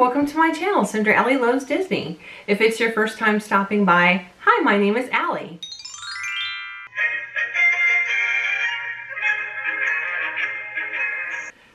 welcome to my channel, Cinder Allie Loves Disney. If it's your first time stopping by, hi, my name is Allie.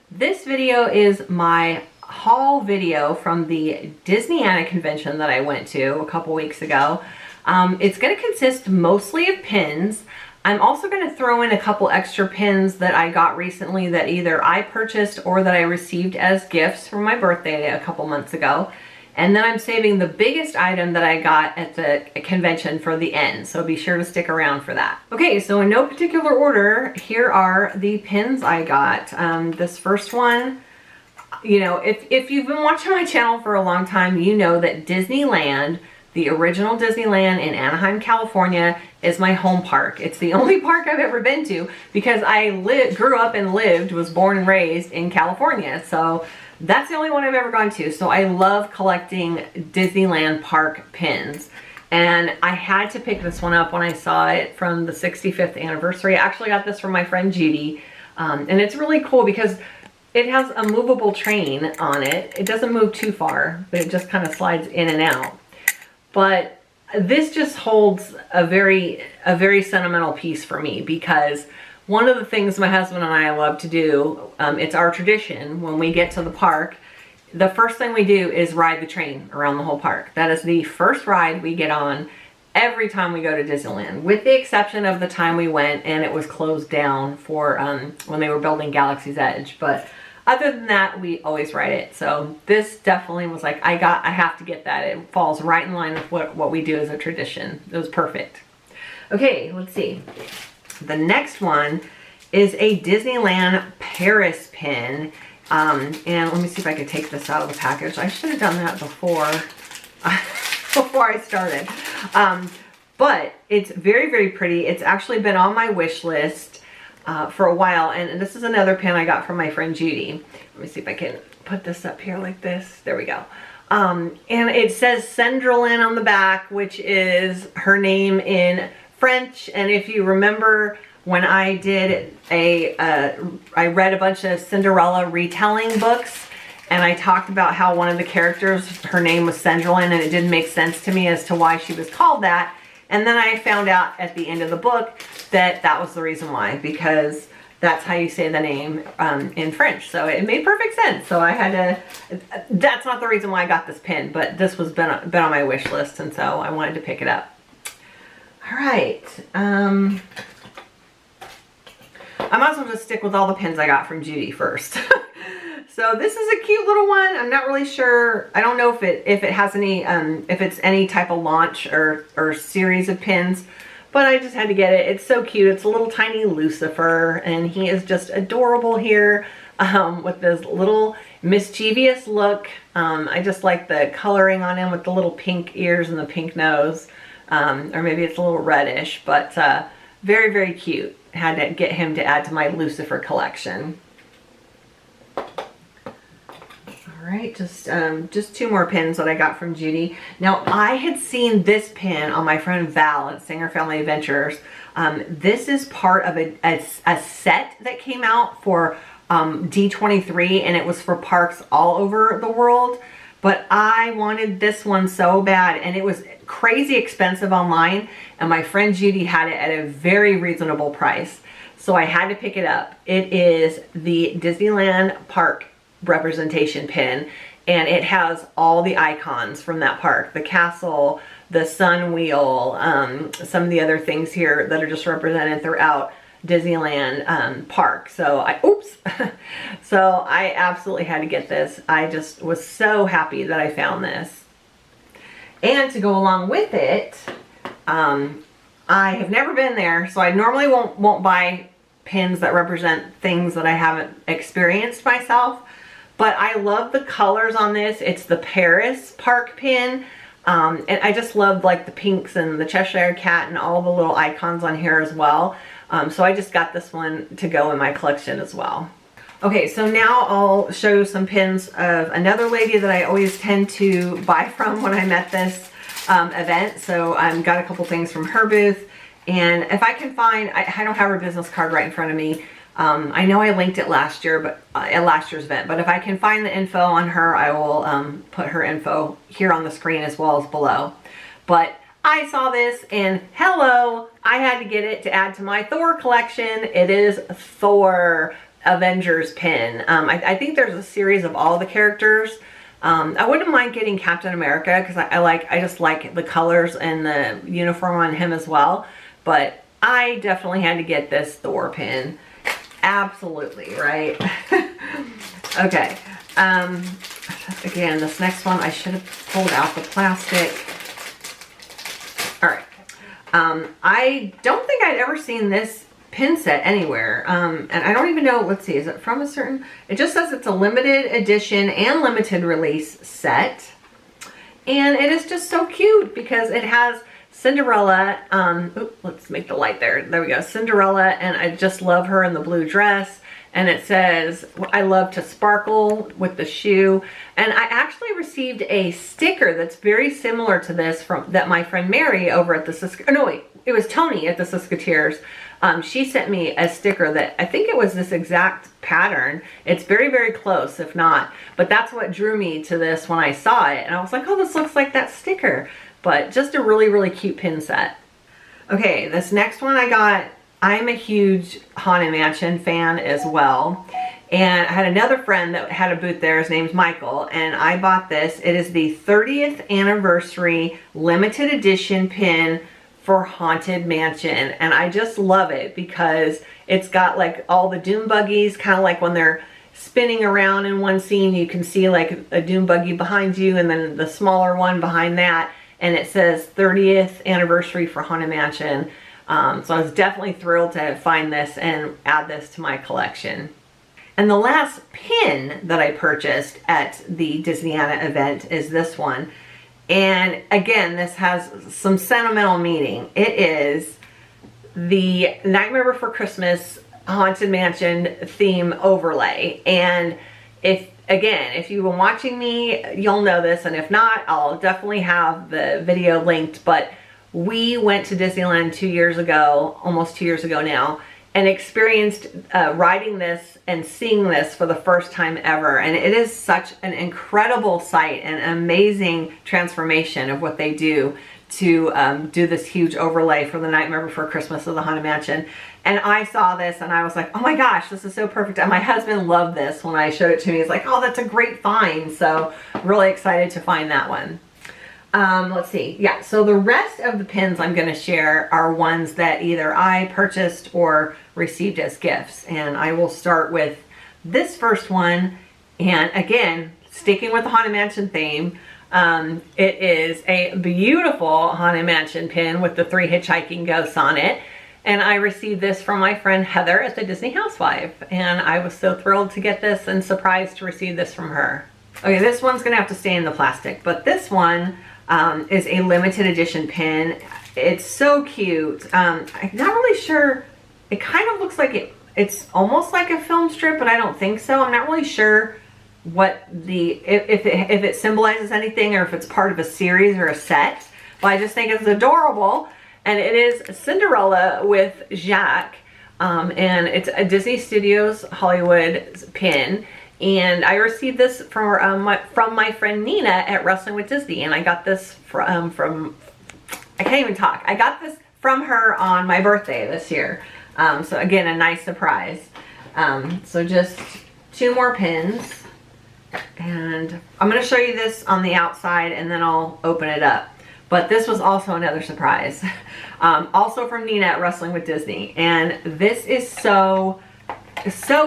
This video is my haul video from the Disneyana convention that I went to a couple weeks ago. It's going to consist mostly of pins. I'm also going to throw in a couple extra pins that I got recently that either I purchased or that I received as gifts for my birthday a couple months ago. And then I'm saving the biggest item that I got at the convention for the end, so be sure to stick around for that. Okay, so in no particular order, here are the pins I got. This first one, you know, if you've been watching my channel for a long time, you know that Disneyland, the original Disneyland in Anaheim, California, is my home park. It's the only park I've ever been to because I grew up and was born and raised in California. So that's the only one I've ever gone to. So I love collecting Disneyland park pins. And I had to pick this one up when I saw it from the 65th anniversary. I actually got this from my friend Judy. And it's really cool because it has a movable train on it. It doesn't move too far, but it just kind of slides in and out. But this just holds a very sentimental piece for me because one of the things my husband and I love to do, it's our tradition when we get to the park, the first thing we do is ride the train around the whole park. That is the first ride we get on every time we go to Disneyland, with the exception of the time we went and it was closed down for when they were building Galaxy's Edge. But other than that, we always ride it. So this definitely was like, I have to get that. It falls right in line with what we do as a tradition. It was perfect. Okay, let's see. The next one is a Disneyland Paris pin. And let me see if I can take this out of the package. I should have done that before, before I started. But it's very pretty. It's actually been on my wish list for a while, and this is another pin I got from my friend Judy. Let me see if I can put this up here like this. There we go. And it says Cinder on the back, which is her name in French. And if you remember when I did I read a bunch of Cinderella retelling books, and I talked about how one of the characters, her name was Cinder, and it didn't make sense to me as to why she was called that. And then I found out at the end of the book that that was the reason why, because that's how you say the name in French. So it made perfect sense. So I had to, that's not the reason why I got this pin, but this was been on my wish list, and so I wanted to pick it up. All right. I might as well just stick with all the pins I got from Judy first. So this is a cute little one. I'm not really sure. I don't know if it has any, if it's any type of launch or series of pins, but I just had to get it. It's so cute. It's a little tiny Lucifer, and he is just adorable here with this little mischievous look. I just like the coloring on him with the little pink ears and the pink nose, or maybe it's a little reddish, but very cute. Had to get him to add to my Lucifer collection. All right, just two more pins that I got from Judy. Now, I had seen this pin on my friend Val at Singer Family Adventures. This is part of a set that came out for D23, and it was for parks all over the world. But I wanted this one so bad, and it was crazy expensive online, and my friend Judy had it at a very reasonable price. So I had to pick it up. It is the Disneyland Park representation pin, and it has all the icons from that park, the castle, the sun wheel, some of the other things here that are just represented throughout Disneyland Park. So so I absolutely had to get this. I just was so happy that I found this. And to go along with it, I have never been there, so I normally won't buy pins that represent things that I haven't experienced myself. But I love the colors on this. It's the Paris Park pin. And I just love like the pinks and the Cheshire Cat and all the little icons on here as well. So I just got this one to go in my collection as well. Okay, so now I'll show you some pins of another lady that I always tend to buy from when I'm at this event. So I've got a couple things from her booth. And if I can find, I don't have her business card right in front of me, I know I linked it last year, but at last year's event, but if I can find the info on her, I will put her info here on the screen as well as below. But I saw this and hello, I had to get it to add to my Thor collection. It is Thor Avengers pin. I think there's a series of all the characters. I wouldn't mind getting Captain America because I just like the colors and the uniform on him as well. But I definitely had to get this Thor pin. Absolutely, right? Okay. Again, this next one, I should have pulled out the plastic. All right. I don't think I'd ever seen this pin set anywhere. And I don't even know, let's see, is it from a certain, it just says it's a limited edition and limited release set. And it is just so cute because it has Cinderella, let's make the light there. There we go. Cinderella, and I just love her in the blue dress. And it says, I love to sparkle with the shoe. And I actually received a sticker that's very similar to this that my friend Mary over at the it was Tony at the Siskateers. She sent me a sticker that I think it was this exact pattern. It's very, very close, if not. But that's what drew me to this when I saw it. And I was like, oh, this looks like that sticker. But just a really, really cute pin set. Okay, this next one I got, I'm a huge Haunted Mansion fan as well. And I had another friend that had a booth there. His name's Michael. And I bought this. It is the 30th anniversary limited edition pin for Haunted Mansion. And I just love it because it's got like all the doom buggies, kind of like when they're spinning around in one scene, you can see like a doom buggy behind you and then the smaller one behind that. And it says 30th anniversary for Haunted Mansion. So I was definitely thrilled to find this and add this to my collection. And the last pin that I purchased at the Disneyana event is this one. And again, this has some sentimental meaning. It is the Nightmare Before Christmas Haunted Mansion theme overlay. And if you've been watching me, you'll know this, and if not, I'll definitely have the video linked. But we went to Disneyland 2 years ago, almost 2 years ago now, and experienced riding this and seeing this for the first time ever. And it is such an incredible sight and amazing transformation of what they do to do this huge overlay for the Nightmare Before Christmas of the Haunted Mansion. And I saw this and I was like, oh my gosh, this is so perfect. And my husband loved this when I showed it to me. He's like, oh, that's a great find. So really excited to find that one. Let's see. Yeah, so the rest of the pins I'm going to share are ones that either I purchased or received as gifts. And I will start with this first one. And again, sticking with the Haunted Mansion theme, it is a beautiful Haunted Mansion pin with the 3 hitchhiking ghosts on it. And I received this from my friend Heather at the Disney Housewife. And I was so thrilled to get this and surprised to receive this from her. Okay, this one's going to have to stay in the plastic. But this one is a limited edition pin. It's so cute. I'm not really sure. It kind of looks like it's almost like a film strip, but I don't think so. I'm not really sure what if it symbolizes anything or if it's part of a series or a set. But I just think it's adorable. And it is Cinderella with Jacques. And it's a Disney Studios Hollywood pin. And I received this from my friend Nina at Wrestling with Disney. And I got this from I can't even talk. I got this from her on my birthday this year. So again, a nice surprise. So just 2 more pins. And I'm going to show you this on the outside and then I'll open it up. But this was also another surprise. Also from Nina at Wrestling with Disney. And this is so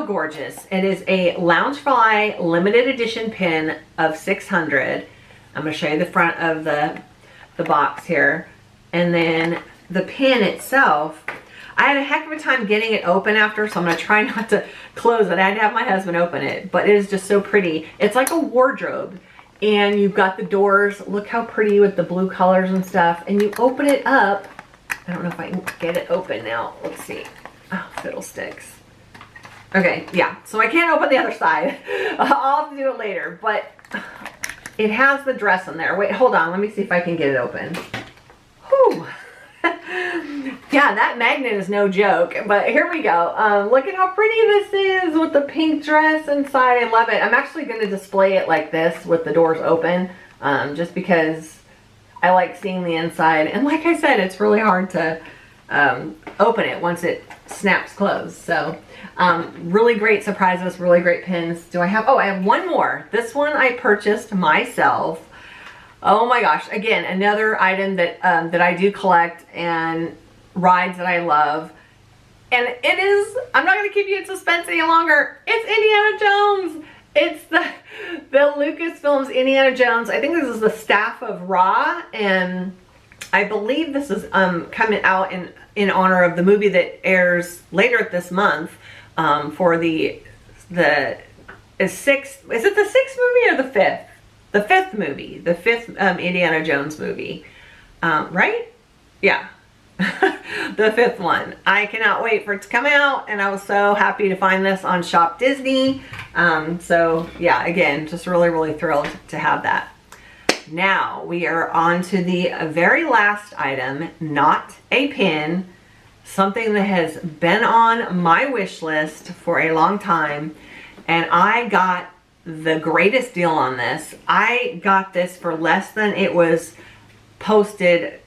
gorgeous. It is a Loungefly limited edition pin of 600. I'm going to show you the front of the box here. And then the pin itself, I had a heck of a time getting it open after, so I'm going to try not to close it. I had to have my husband open it, but it is just so pretty. It's like a wardrobe, and you've got the doors. Look how pretty with the blue colors and stuff. And you open it up. I don't know if I can get it open now. Let's see. Oh, fiddlesticks. Okay, yeah, so I can't open the other side. I'll have to do it later, but it has the dress in there. Wait, hold on. Let me see if I can get it open. Whew. Yeah, that magnet is no joke, but here we go. Look at how pretty this is with the pink dress inside. I love it. I'm actually going to display it like this with the doors open, just because I like seeing the inside. And like I said, it's really hard to open it once it snaps closed. So really great surprises, really great pins. Do I have, oh, I have one more. This one I purchased myself. Oh my gosh, again, another item that that I do collect and rides that I love. And it is, I'm not going to keep you in suspense any longer. It's Indiana Jones. It's the Lucasfilms Indiana Jones. I think this is the Staff of Ra, and I believe this is coming out in honor of the movie that airs later this month for the sixth, is it the sixth movie or the fifth? The fifth movie, the fifth Indiana Jones movie, right? Yeah. The fifth one. I cannot wait for it to come out, and I was so happy to find this on Shop Disney. So yeah, again, just really thrilled to have that. Now we are on to the very last item, not a pin, something that has been on my wish list for a long time, and I got the greatest deal on this. I got this for less than it was posted.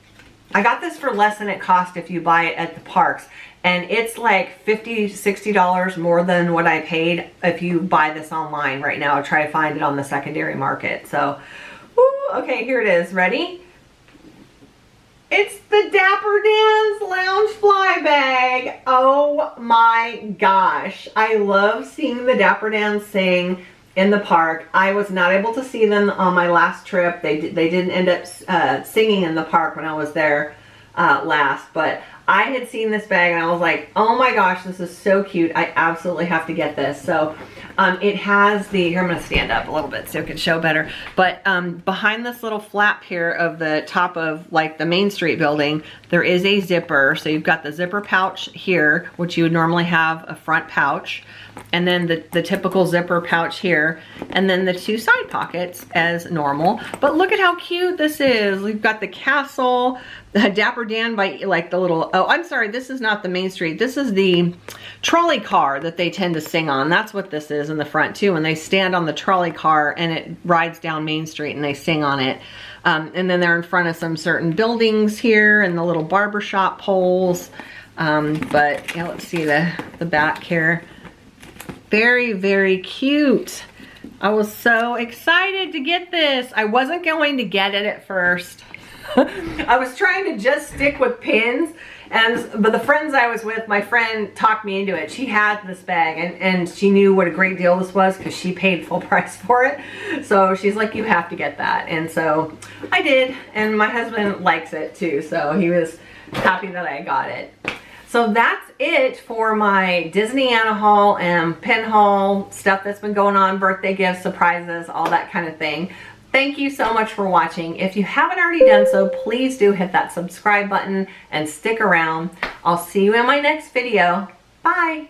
I got this for less than it cost if you buy it at the parks. And it's like $50, $60 more than what I paid if you buy this online right now. Try to find it on the secondary market. So, woo, okay, here it is. Ready? It's the Dapper Dan's Lounge Fly Bag. Oh my gosh. I love seeing the Dapper Dans sing in the park. I was not able to see them on my last trip. They didn't end up singing in the park when I was there last, but I had seen this bag and I was like, oh my gosh, this is so cute. I absolutely have to get this. So it has the, here I'm going to stand up a little bit so it can show better, but behind this little flap here of the top of like the Main Street building, there is a zipper. So you've got the zipper pouch here, which you would normally have a front pouch, and then the typical zipper pouch here, and then the two side pockets as normal. But look at how cute this is. We've got the castle, the Dapper Dan by like the little, oh, I'm sorry, this is not the Main Street. This is the trolley car that they tend to sing on. That's what this is in the front too. And they stand on the trolley car and it rides down Main Street and they sing on it. And then they're in front of some certain buildings here and the little barbershop poles. But yeah, let's see the back here. Very cute. I was so excited to get this. I wasn't going to get it at first. I was trying to just stick with pins, but the friends I was with, my friend talked me into it. She had this bag and she knew what a great deal this was because she paid full price for it. So she's like, you have to get that. And so I did, and my husband likes it too, so he was happy that I got it. So that's it for my Disneyana haul and pin haul, stuff that's been going on, birthday gifts, surprises, all that kind of thing. Thank you so much for watching. If you haven't already done so, please do hit that subscribe button and stick around. I'll see you in my next video. Bye.